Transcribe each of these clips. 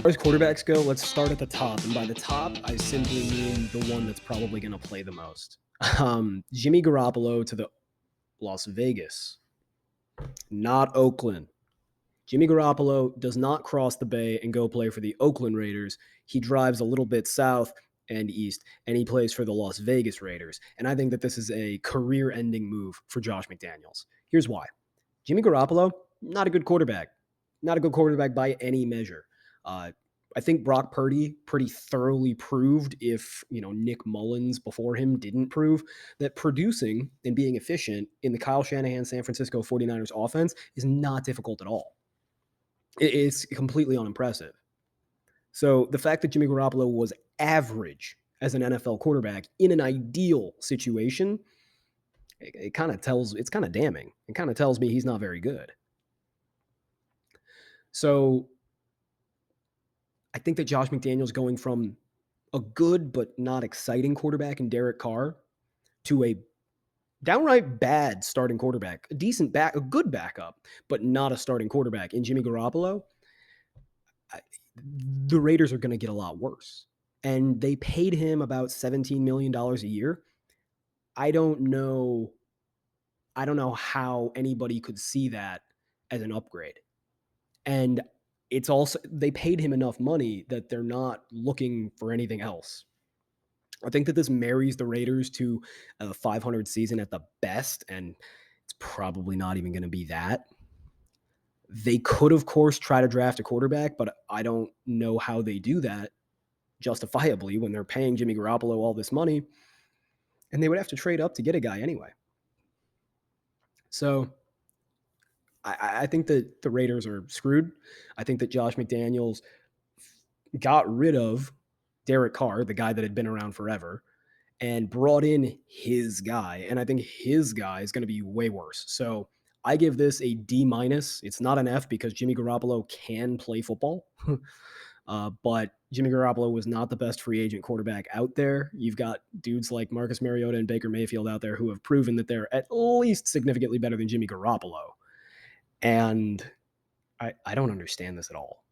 as quarterbacks go, let's start at the top. And by the top, I simply mean the one that's probably going to play the most. Jimmy Garoppolo to the Las Vegas, not Oakland. Jimmy Garoppolo does not cross the bay and go play for the Oakland Raiders. He drives a little bit south and east, and he plays for the Las Vegas Raiders. And I think that this is a career ending move for Josh McDaniels. Here's why. Jimmy Garoppolo, not a good quarterback. Not a good quarterback by any measure. Uh, I think Brock Purdy pretty thoroughly proved, if Nick Mullins before him didn't prove, that producing and being efficient in the Kyle Shanahan San Francisco 49ers offense is not difficult at all. It's completely unimpressive. So the fact that Jimmy Garoppolo was average as an NFL quarterback in an ideal situation, it kind of tells, it's kind of damning. It kind of tells me he's not very good. So I think that Josh McDaniels going from a good but not exciting quarterback in Derek Carr to a downright bad starting quarterback, a good backup, but not a starting quarterback in Jimmy Garoppolo, the Raiders are going to get a lot worse. And they paid him about $17 million a year. I don't know how anybody could see that as an upgrade. And it's also, they paid him enough money that they're not looking for anything else. I think that this marries the Raiders to a 500 season at the best, and it's probably not even going to be that. They could, of course, try to draft a quarterback, but I don't know how they do that justifiably when they're paying Jimmy Garoppolo all this money, and they would have to trade up to get a guy anyway. So I think that the Raiders are screwed. I think that Josh McDaniels got rid of Derek Carr, the guy that had been around forever, and brought in his guy. And I think his guy is going to be way worse. So I give this a D minus. It's not an F because Jimmy Garoppolo can play football. But Jimmy Garoppolo was not the best free agent quarterback out there. You've got dudes like Marcus Mariota and Baker Mayfield out there who have proven that they're at least significantly better than Jimmy Garoppolo. And I don't understand this at all.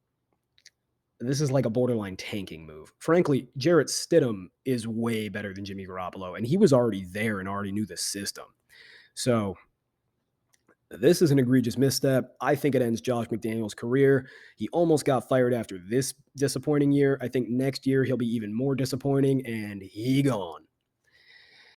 This is like a borderline tanking move. Frankly, Jarrett Stidham is way better than Jimmy Garoppolo, and he was already there and already knew the system. So this is an egregious misstep. I think it ends Josh McDaniels' career. He almost got fired after this disappointing year. I think next year he'll be even more disappointing, and he gone.